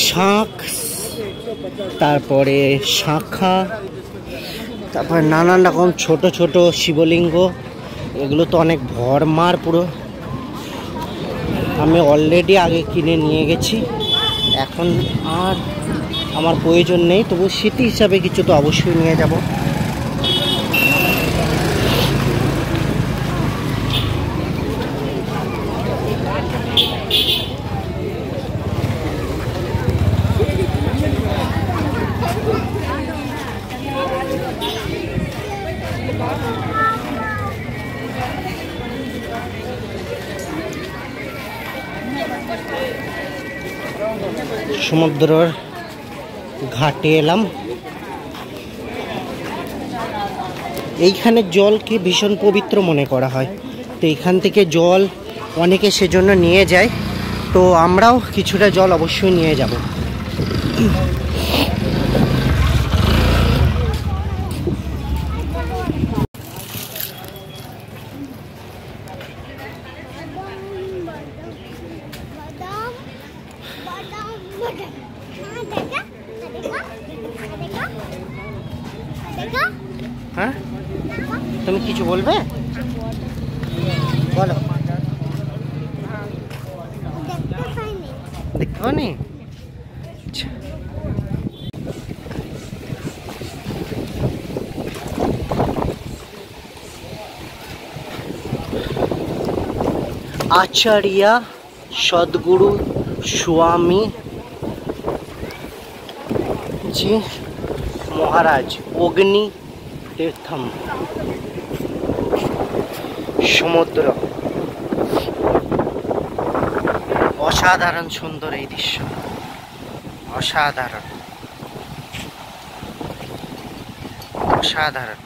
শাঁখ, তারপরে শাঁখা, তারপরে নানান রকম ছোট ছোট শিবলিঙ্গ। এগুলো তো অনেক ভরমার পুরো। আমি অলরেডি আগে কিনে নিয়ে গেছি, এখন আর আমার প্রয়োজন নেই, তবু স্মৃতি হিসাবে কিছু তো অবশ্যই নিয়ে যাব। সমুদ্রের ঘাটে এলাম। এইখানের জলকে ভীষণ পবিত্র মনে করা হয়, তো এখান থেকে জল অনেকে সেজন্য নিয়ে যায়, তো আমরাও কিছুটা জল অবশ্যই নিয়ে যাব। হ্যাঁ, তুমি কিছু বলবে? বলো। দেখতে পাওনি? आचार्य सद्गुरु स्वामी जी महाराज अग्नि तीर्थम সমুদ্র। অসাধারণ সুন্দর এই দৃশ্য, অসাধারণ অসাধারণ।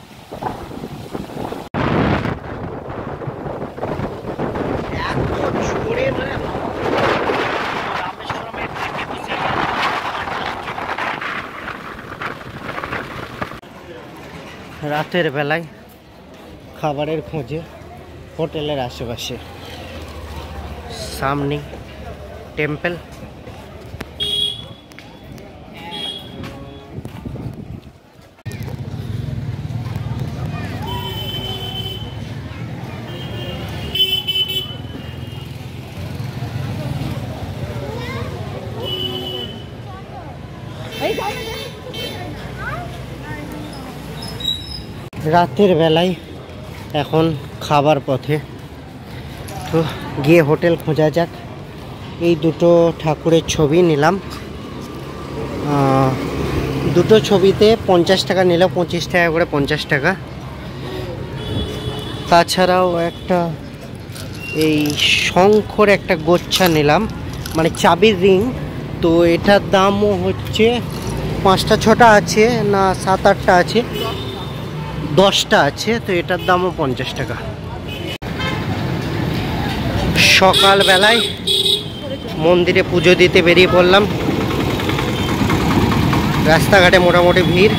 রাতের বেলায় খাবারের খোঁজে হোটেলের আশেপাশে, সামনে টেম্পল। রাতের বেলায় এখন খাবার পথে, তো গিয়ে হোটেল খোঁজা যাক। এই দুটো ঠাকুরের ছবি নিলাম, দুটো ছবিতে 50 টাকা নিল, 25 টাকা করে 50 টাকা। তাছাড়াও একটা এই শঙ্খর একটা গোচ্ছা নিলাম, মানে চাবির রিং, তো এটার দামও হচ্ছে 5টা 6টা আছে না 7-8টা আছে, 10টা আছে, তো এটার দামও 50 টাকা। সকালবেলায় মন্দিরে পুজো দিতে বেরিয়ে পড়লাম। রাস্তাঘাটে মোটামুটি ভিড়,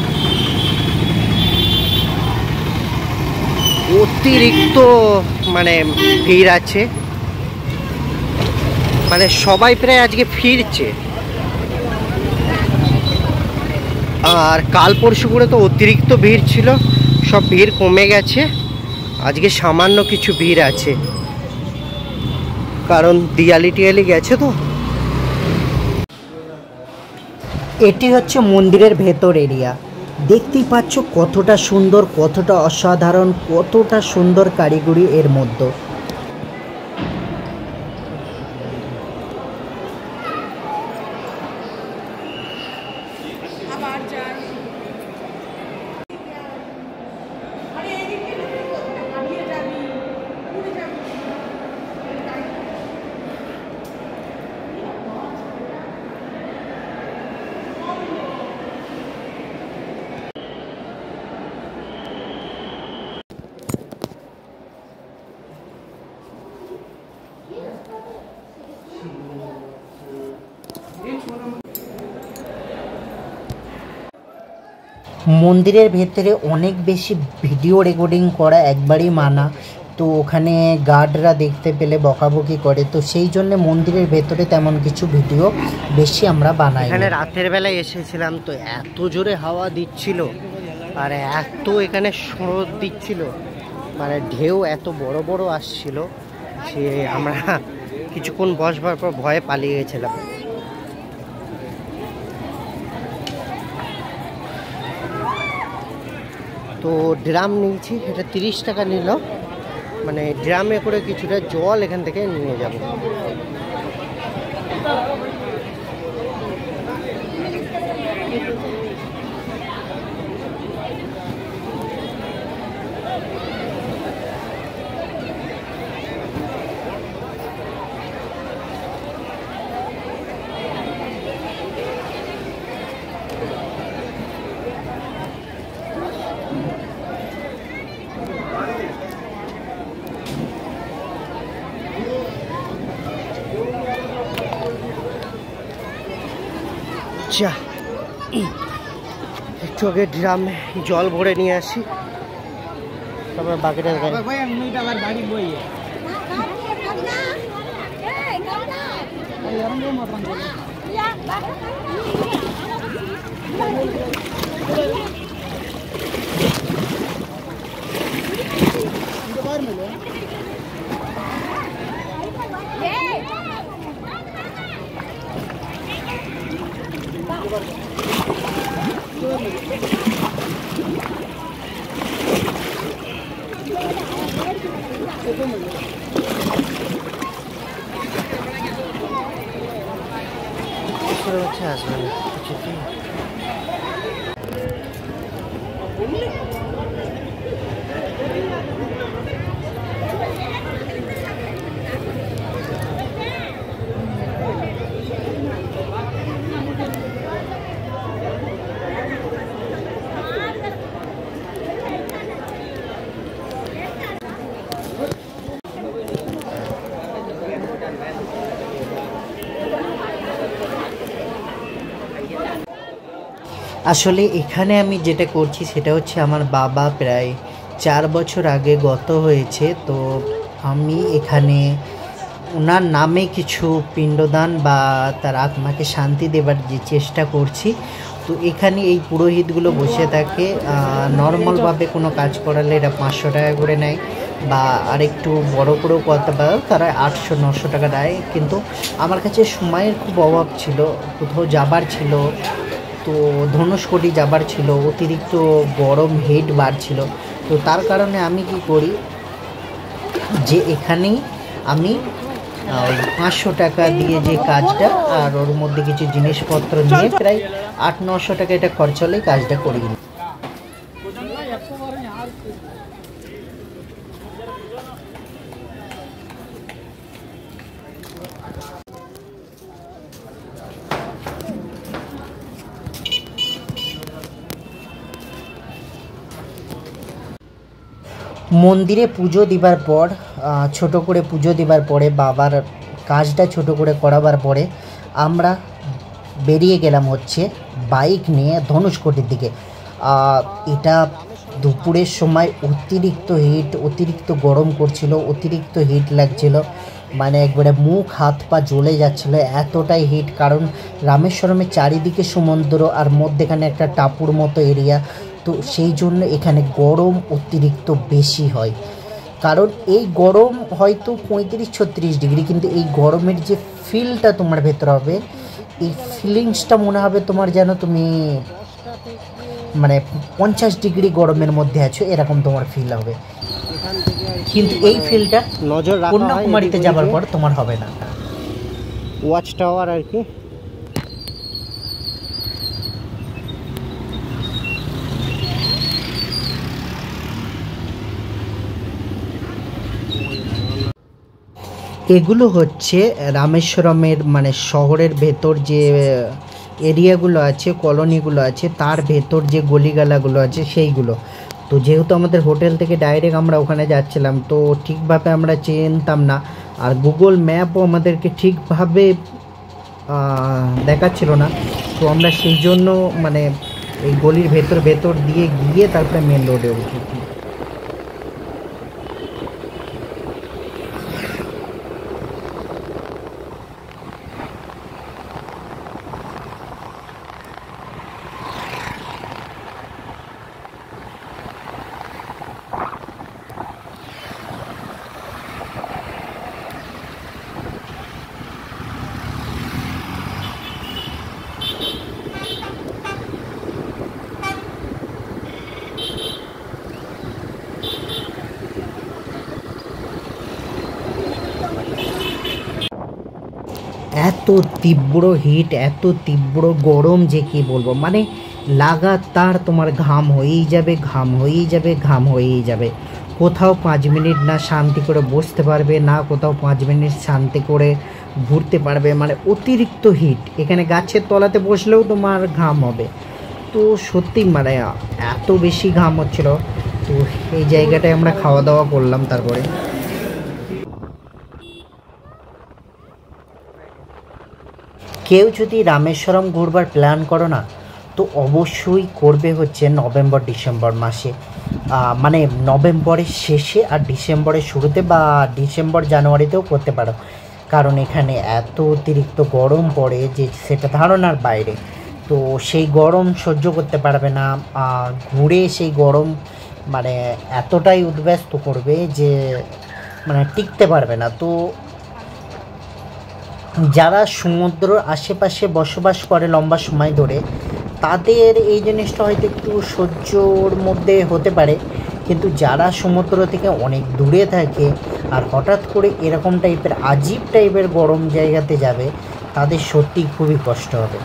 অতিরিক্ত মানে ভিড় আছে, মানে সবাই প্রায় আজকে ফিরছে। আর কাল পরশু করে তো অতিরিক্ত ভিড় ছিল, সব ভিড় কমে গেছে, আজকে সামান্য কিছু ভিড় আছে, কারণ দিয়ালি টিয়ালি গেছে তো। এটি হচ্ছে মন্দিরের ভেতর এরিয়া, দেখতেই পাচ্ছ কতটা সুন্দর, কতটা অসাধারণ, কতটা সুন্দর কারিগরি এর মধ্যে। মন্দিরের ভেতরে অনেক বেশি ভিডিও রেকর্ডিং করা একবারই মানা, তো ওখানে গার্ডরা দেখতে পেলে বকাবকি করে, তো সেই জন্য মন্দিরের ভেতরে তেমন কিছু ভিডিও বেশি আমরা বানাই। এখানে রাতের বেলায় এসেছিলাম তো এত জোরে হাওয়া দিচ্ছিল আর এত এখানে স্রোত দিচ্ছিল, মানে ঢেউ এত বড় বড় আসছিল সে আমরা কিছুক্ষণ বসবার পর ভয়ে পালিয়ে গেছিলাম। তো ড্রাম নিয়েছি, এটা 30 টাকা নিল, মানে ড্রামে করে কিছুটা জল এখান থেকে নিয়ে যাব। যা একটু আগে ড্রামে জল ভরে নিয়ে আসি, তারপর বাকিটা আসবে না। আসলে এখানে আমি যেটা করছি সেটা হচ্ছে আমার বাবা প্রায় 4 বছর আগে গত হয়েছে, তো আমি এখানে ওনার নামে কিছু পিণ্ডদান বা তার আত্মাকে শান্তি দেবার যে চেষ্টা করছি। তো এখানে এই পুরোহিতগুলো বসে থাকে, নর্মালভাবে কোনো কাজ করালে এরা 500 টাকা করে নেয়, বা আরেকটু বড় করেও করতে পারে তারা 800-900 টাকা দেয়। কিন্তু আমার কাছে সময়ের খুব অভাব ছিল, কোথাও যাবার ছিল, তো ধনুষকোটি যাবার ছিল, অতিরিক্ত গরম হিট বাড়ছিল, তো তার কারণে আমি কি করি যে এখানেই আমি 500 টাকা দিয়ে যে কাজটা আর ওর মধ্যে কিছু জিনিসপত্র নিয়ে প্রায় 800-900 টাকা এটা খরচ হলেই কাজটা করি। মন্দিরে পুজো দিবার পর ছোট করে পুজো দিবার পরে বাবার কাজটা ছোট করে করাবার পরে আমরা বেরিয়ে গেলাম হচ্ছে বাইক নিয়ে ধনুষকোটির দিকে। এটা দুপুরের সময় অতিরিক্ত হিট, অতিরিক্ত গরম করছিল, অতিরিক্ত হিট লাগছিল, মানে একবারে মুখ হাত পা জ্বলে যাচ্ছিলো, এতটাই হিট। কারণ রামেশ্বরমের চারিদিকে সমুদ্র আর মধ্যেখানে একটা টাপুর মতো এরিয়া, তো সেই জন্য এখানে গরম অতিরিক্ত বেশি হয়। কারণ এই গরম হয়তো 35-36 ডিগ্রি, কিন্তু এই গরমের যে ফিলটা তোমার ভেতরে হবে, এই ফিলিংসটা মনে হবে তোমার যেন তুমি মানে 50 ডিগ্রি গরমের মধ্যে আছো, এরকম তোমার ফিল হবে। কিন্তু এই ফিলটা কন্যাকুমারীতে যাবার পর তোমার হবে না। ওয়াচ টাওয়ার আর কি, এগুলো হচ্ছে রামেশ্বরমের মানে শহরের ভেতর যে এরিয়াগুলো আছে, কলোনিগুলো আছে, তার ভেতর যে গলিগালাগুলো আছে সেইগুলো। তো যেহেতু আমাদের হোটেল থেকে ডাইরেক্ট আমরা ওখানে যাচ্ছিলাম, তো ঠিকভাবে আমরা চিনতাম না, আর গুগল ম্যাপও আমাদেরকে ঠিকভাবে দেখাচ্ছিল না, তো আমরা সেই জন্য মানে এই গলির ভেতর দিয়ে গিয়ে তারপরে মেন রোডে উঠি। এত তীব্র হিট, এত তীব্র গরম যে কি বলবো, মানে লাগাতার তোমার ঘাম হয়েই যাবে, ঘাম হয়েই যাবে, ঘাম হয়েই যাবে। কোথাও 5 মিনিট না শান্তি করে বসতে পারবে, না কোথাও 5 মিনিট শান্তি করে ঘুরতে পারবে, মানে অতিরিক্ত হিট। এখানে গাছের তলাতে বসলেও তোমার ঘাম হবে। তো সত্যি মানে এত বেশি ঘাম হচ্ছিল। তো এই জায়গাটায় আমরা খাওয়া দাওয়া করলাম। তারপরে কেউ যদি রামেশ্বরম ঘুরবার প্ল্যান করো না, তো অবশ্যই করবে হচ্ছে নভেম্বর ডিসেম্বর মাসে, মানে নভেম্বরের শেষে আর ডিসেম্বরের শুরুতে, বা ডিসেম্বর জানুয়ারিতেও করতে পারো। কারণ এখানে এত অতিরিক্ত গরম পড়ে যে সেটা ধারণার বাইরে। তো সেই গরম সহ্য করতে পারবে না, ঘুরে সেই গরম মানে এতটাই উদ্ব্যস্ত করবে যে মানে টিকতে পারবে না। তো যারা সমুদ্র আশেপাশে বসবাস করে লম্বা সময় ধরে, তাদের এই জিনিসটা হয়তো একটু সহ্যর মধ্যে হতে পারে, কিন্তু যারা সমুদ্র থেকে অনেক দূরে থাকে আর হঠাৎ করে এরকম টাইপের আজীব টাইপের গরম জায়গাতে যাবে, তাদের সত্যি খুবই কষ্ট হবে।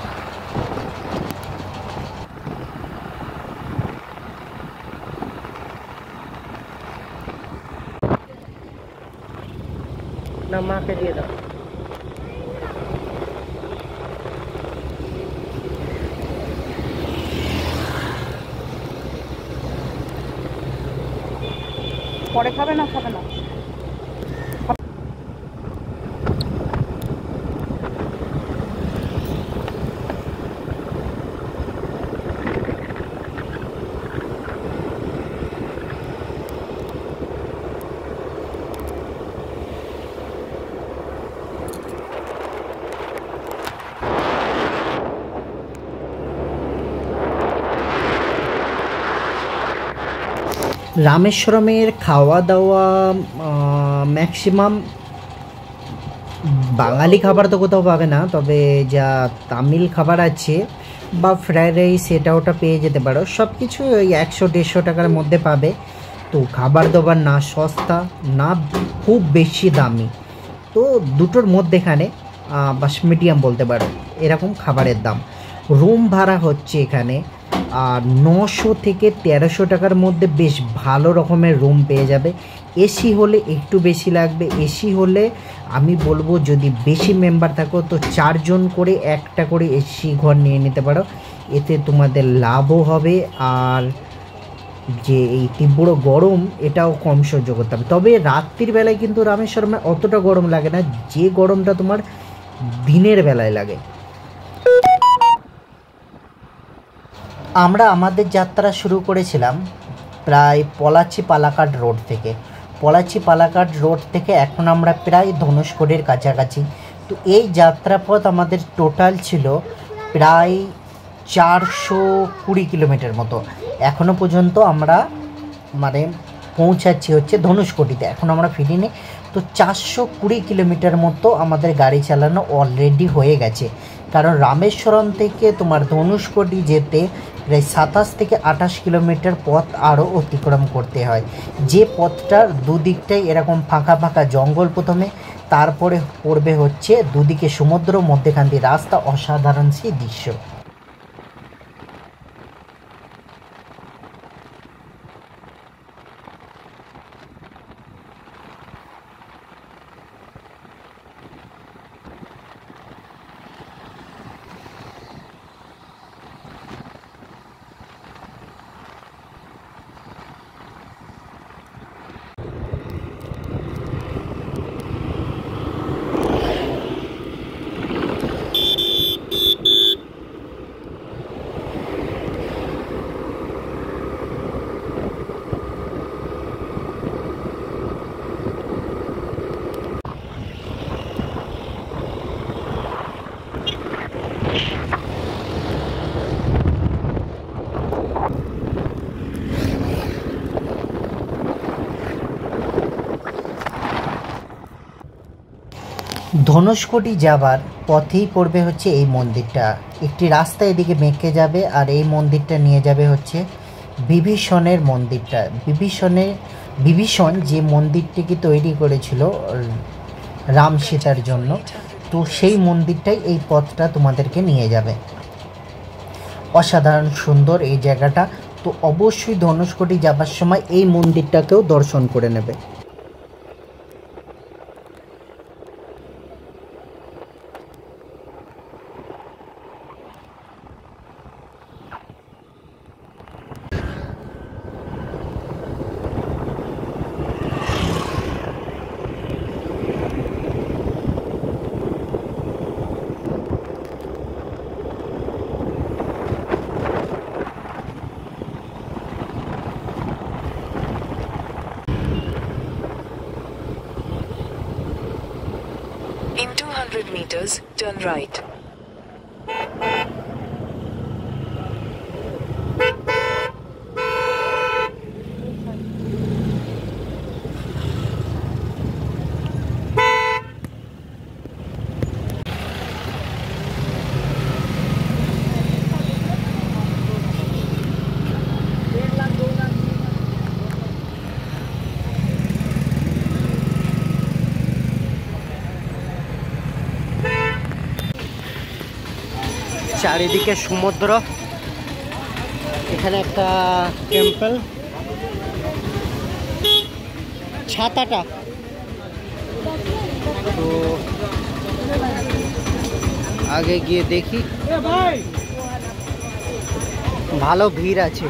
না, মাকে দিয়ে দাও। পরে খাবে না, খাবে না? রামেশ্বরমের খাওয়া দাওয়া ম্যাক্সিমাম বাঙালি খাবার তো কোথাও পাবে না, তবে যা তামিল খাবার আছে বা ফ্রাইড রাইস এটা ওটা পেয়ে যেতে পারো। সব কিছু ওই 100-150 টাকার মধ্যে পাবে। তো খাবার দাবার না সস্তা না খুব বেশি দামি, তো দুটোর মধ্যেখানে বাস মিডিয়াম বলতে পারো এরকম খাবারের দাম। রুম ভাড়া হচ্ছে এখানে 900 থেকে 1300 টাকার মধ্যে বেশ ভালো রকমের রুম পেয়ে যাবে। এসি হলে একটু বেশি লাগবে। এসি হলে আমি বলবো যদি বেশি মেম্বার থাকো তো 4 জন করে একটা করে এসি ঘর নিয়ে নিতে পারো, এতে তোমাদের লাভও হবে আর যে এই তীব্র গরম এটাও কম সহ্য করতে হবে। তবে রাত্রির বেলায় কিন্তু রামেশ্বরমে অতটা গরম লাগে না, যে গরমটা তোমার দিনের বেলায় লাগে। আমরা আমাদের যাত্রা শুরু করেছিলাম প্রায় পলাচি পালাকাট রোড থেকে। পলাচি পালাকাট রোড থেকে এখন আমরা প্রায় ধনুষকোটির কাছাকাছি। তো এই যাত্রাপথ আমাদের টোটাল ছিল প্রায় 420 কিলোমিটার মতো। এখনও পর্যন্ত আমরা মানে পৌঁছাচ্ছি হচ্ছে ধনুষকোটিতে, এখন আমরা ফিরিনি। তো 420 কিলোমিটার মতো আমাদের গাড়ি চালানো অলরেডি হয়ে গেছে। কারণ রামেশ্বরম থেকে তোমার ধনুষকোটি যেতে প্রায় 27 থেকে 28 কিলোমিটার পথ আরও অতিক্রম করতে হয়। যে পথটার দুদিকটাই এরকম ফাঁকা ফাঁকা জঙ্গল প্রথমে, তারপরে পড়বে হচ্ছে দুদিকে সমুদ্র, মধ্যেখান দিয়ে রাস্তা, অসাধারণ সেই দৃশ্য। ধনুষকোটি যাবার পথেই পড়বে হচ্ছে এই মন্দিরটা। একটি রাস্তা এদিকে বেঁকে যাবে আর এই মন্দিরটা নিয়ে যাবে হচ্ছে বিভীষণের মন্দিরটা। বিভীষণ যে মন্দিরটিকে তৈরি করেছিল রাম সীতার জন্য, তো সেই মন্দিরটাই এই পথটা তোমাদেরকে নিয়ে যাবে। অসাধারণ সুন্দর এই জায়গাটা। তো অবশ্যই ধনুষকোটি যাবার সময় এই মন্দিরটাকেও দর্শন করে নেবে। In 200 meters, turn right. চারিদিকে সমুদ্র, এখানে একটা টেম্পল, ছাতাটা তো আগে গিয়ে দেখি। ভালো ভিড় আছে।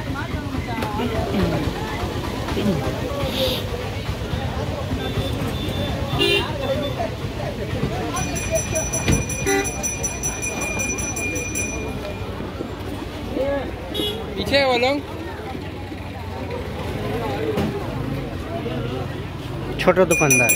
पीछे बोलो। ছোট দোকানদার।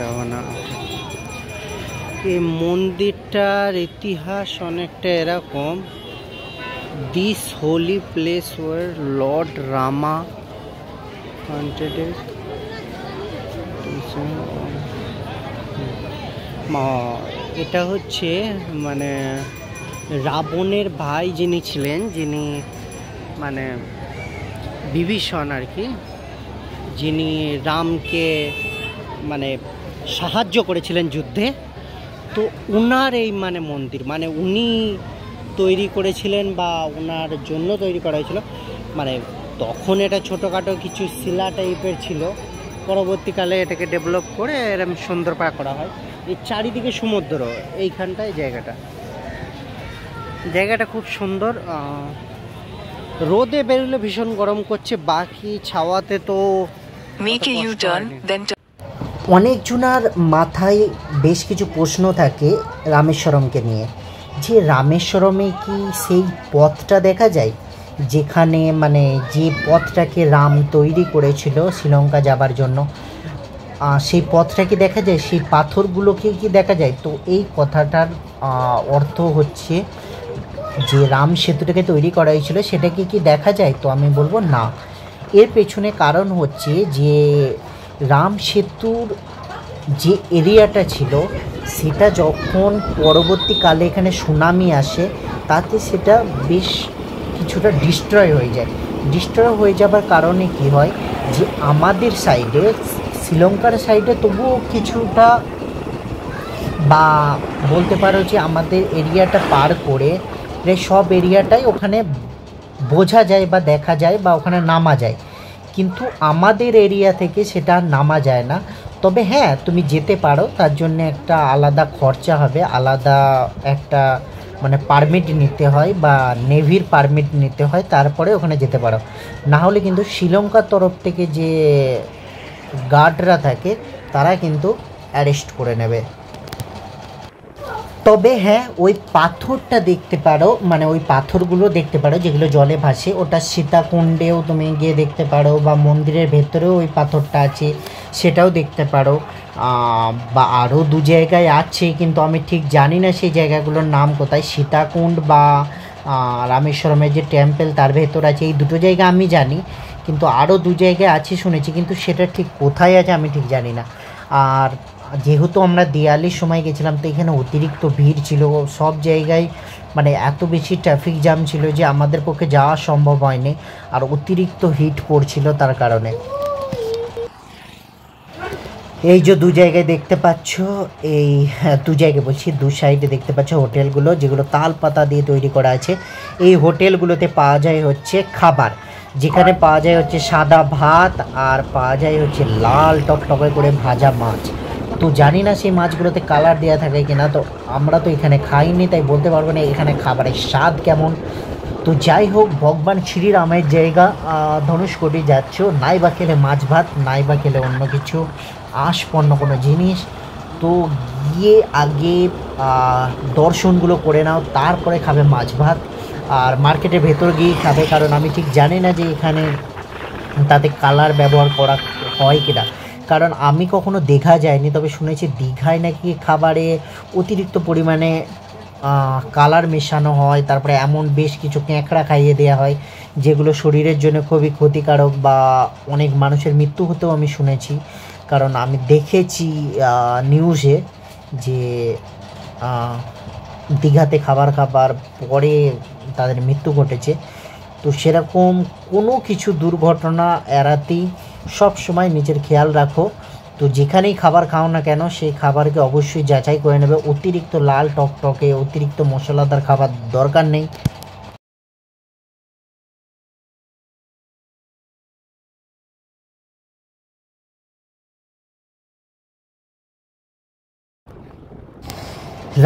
রাওনা। এই মন্দিরটার ইতিহাস অনেকটা এরকম। This holy place where Lord Rama এটা হচ্ছে মানে রাবণের ভাই যিনি ছিলেন, যিনি মানে বিভীষণ আর কি, যিনি রামকে মানে সাহায্য করেছিলেন যুদ্ধে। তো উনার এই মানে মন্দির মানে উনি তৈরি করেছিলেন বা ওনার জন্য তৈরি করা হয়েছিল। মানে তখন এটা ছোটোখাটো কিছু শিলা টাইপের ছিল, পরবর্তীকালে এটাকে ডেভেলপ করে এরকম সুন্দর পাড়া করা হয়। এই চারিদিকে সমুদ্র, এইখানটায় জায়গাটা খুব সুন্দর। রোদে বেরোলে ভীষণ গরম করছে, বাকি ছাওয়াতে তো Make a U-turn, then turn. অনেকজনার মাথায় বেশ কিছু প্রশ্ন থাকে রামেশ্বরমকে নিয়ে, যে রামেশ্বরমে কি সেই পথটা দেখা যায় যেখানে মানে যে পথটাকে রাম তৈরি করেছিল শ্রীলঙ্কা যাবার জন্য, সেই পথটা কি দেখা যায়, সেই পাথরগুলোকে কি দেখা যায়? তো এই কথাটার অর্থ হচ্ছে যে রাম সেতুটাকে তৈরি করা হয়েছিল সেটাকে কি দেখা যায়? তো আমি বলবো না। এর পেছনে কারণ হচ্ছে যে রাম সেতুর যে এরিয়াটা ছিল সেটা যখন পরবর্তীকালে এখানে সুনামি আসে তাতে সেটা বেশ কিছুটা ডিস্ট্রয় হয়ে যায়। ডিস্ট্রয় হয়ে যাবার কারণে কি হয় যে আমাদের সাইডে শ্রীলঙ্কার সাইডে তবুও কিছুটা বা বলতে পারো যে আমাদের এরিয়াটা পার করে প্রায় সব এরিয়াটাই ওখানে বোঝা যায় বা দেখা যায় বা ওখানে নামা যায়, কিন্তু আমাদের এরিয়া থেকে সেটা নামা যায় না। তবে হ্যাঁ, তুমি যেতে পারো, তার জন্য একটা আলাদা খরচা হবে, আলাদা একটা মানে পারমিট নিতে হয় বা নেভির পারমিট নিতে হয়, তারপরে ওখানে যেতে পারো। না হলে কিন্তু শ্রীলঙ্কার তরফ থেকে যে গার্ডরা থাকে তারা কিন্তু অ্যারেস্ট করে নেবে। তবে হ্যাঁ, ওই পাথরটা দেখতে পারো, মানে ওই পাথরগুলো দেখতে পারো যেগুলো জলে ভাসে, ওটা সীতাকুণ্ডেও তুমি গিয়ে দেখতে পারো বা মন্দিরের ভেতরেও ওই পাথরটা আছে সেটাও দেখতে পারো, বা আরও দু জায়গায় আছে কিন্তু আমি ঠিক জানি না সেই জায়গাগুলোর নাম কোথায়। সীতাকুণ্ড বা রামেশ্বরমের যে টেম্পল তার ভেতর আছে, এই দুটো জায়গা আমি জানি, কিন্তু আরও 2 জায়গায় আছে শুনেছি, কিন্তু সেটা ঠিক কোথায় আছে আমি ঠিক জানি না। আর যেহেতু আমরা দিওয়ালির সময় গেছিলাম, তো এখানে অতিরিক্ত ভিড় ছিল সব জায়গায়, মানে এত বেশি ট্রাফিক জ্যাম ছিল যে আমাদের পক্ষে যাওয়া সম্ভব হয়নি, আর অতিরিক্ত হিট পড়ছিল তার কারণে। এই যে 2 জায়গায় দেখতে পাচ্ছ, এই 2 জায়গায় বলছি 2 সাইডে দেখতে পাচ্ছ হোটেলগুলো, যেগুলো তাল পাতা দিয়ে তৈরি করা আছে। এই হোটেলগুলোতে পাওয়া যায় হচ্ছে খাবার, যেখানে পাওয়া যায় হচ্ছে সাদা ভাত, আর পাওয়া যায় হচ্ছে লাল টকটকে করে ভাজা মাছ। তো জানি না সেই মাছগুলোতে কালার দেওয়া থাকে কিনা, তো আমরা তো এখানে খাইনি, তাই বলতে পারবো না এখানে খাবারের স্বাদ কেমন। তো যাই হোক, ভগবান শ্রীরামের জায়গা ধনুষকোটি যাচ্ছ, নাই বা খেলে মাছ ভাত, নাই বা খেলে অন্য কিছু আঁশপন্ন কোনো জিনিস, তো গিয়ে আগে দর্শনগুলো করে নাও, তারপরে খাবে মাছ ভাত। আর মার্কেটের ভেতর গিয়েই খাবে, কারণ আমি ঠিক জানি না যে এখানে তাতে কালার ব্যবহার করা হয় কিনা, কারণ আমি কখনো দীঘা যাইনি, তবে শুনেছি দীঘায় নাকি খাবারে অতিরিক্ত পরিমাণে কালার মেশানো হয়, তারপরে এমন বেশ কিছু ক্যাঁকড়া খাইয়ে দেওয়া হয় যেগুলো শরীরের জন্য খুবই ক্ষতিকারক, বা অনেক মানুষের মৃত্যু হতেও আমি শুনেছি। কারণ আমি দেখেছি নিউজে যে দীঘাতে খাবার খাবার পরে তাদের মৃত্যু ঘটেছে। তো সেরকম কোনো কিছু দুর্ঘটনা এড়াতেই সব সময় নিজের খেয়াল রাখো। তো যেখানেই খাবার খাও না কেন, সেই খাবারকে অবশ্যই যাচাই করে নেবে। অতিরিক্ত লাল টকটকে, অতিরিক্ত মশলাদার খাবার দরকার নেই।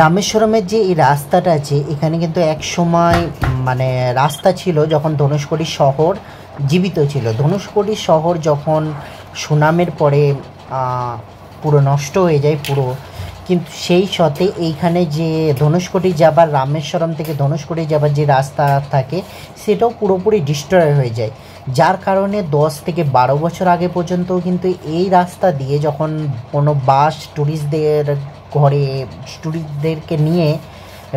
রামেশ্বরমের যে এই রাস্তাটা আছে, এখানে কিন্তু এক সময় মানে রাস্তা ছিল যখন ধনুষকোটি শহর জীবিত ছিল। ধনুষকোটি শহর যখন সুনামের পরে পুরো নষ্ট হয়ে যায় পুরো, কিন্তু সেই সাথে এইখানে যে ধনুষকোটি যাবার, রামেশ্বরম থেকে ধনুষকোটি যাবার যে রাস্তা থাকে, সেটাও পুরোপুরি ডিস্ট্রয় হয়ে যায়। যার কারণে 10 থেকে 12 বছর আগে পর্যন্ত কিন্তু এই রাস্তা দিয়ে যখন কোনো বাস ট্যুরিস্টদেরকে নিয়ে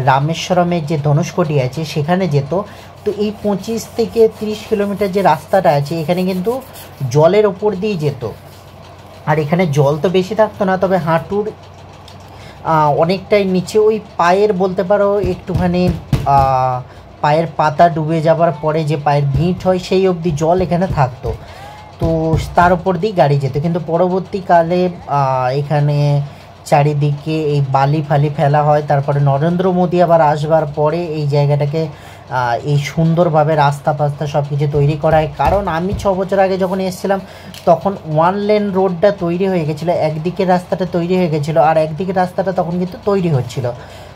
রামেশ্বরমের যে ধনুষকোটি আছে সেখানে যেত, তো এই 25 থেকে 30 কিলোমিটার যে রাস্তাটা আছে, এখানে কিন্তু জলের ওপর দিয়ে যেত। আর এখানে জল তো বেশি থাকতো না, তবে হাঁটুর অনেকটাই নিচে, ওই পায়ের বলতে পারো একটুখানি পায়ের পাতা ডুবে যাবার পরে যে পায়ের গিঁট হয় সেই অবধি জল এখানে থাকতো। তো তার উপর দিয়ে গাড়ি যেত, কিন্তু পরবর্তীকালে এখানে চারিদিকে এই বালি ফালি ফেলা হয়। তারপরে নরেন্দ্র মোদী আবার আসবার পরে এই জায়গাটাকে এই সুন্দরভাবে রাস্তা ফাস্তা সব কিছু তৈরি করা হয়। কারণ আমি 6 বছর আগে যখন এসেছিলাম তখন 1 লেন রোডটা তৈরি হয়ে গেছিলো, একদিকে রাস্তাটা তৈরি হয়ে গেছিলো, আর একদিকে রাস্তাটা তখন কিন্তু তৈরি হচ্ছিলো,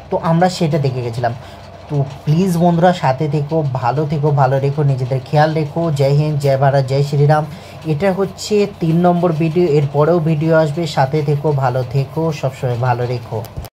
তো আমরা সেটা দেখে গেছিলাম। তো প্লিজ বন্ধুরা সাথে থেকো, ভালো রেখো, নিজেদের খেয়াল রেখো। জয় হিন্দ, জয় ভারত, জয় শ্রীরাম। এটা হচ্ছে 3 নম্বর ভিডিও, এরপরেও ভিডিও আসবে, সাথে থেকো, ভালো থেকো, সবসময় ভালো রেখো।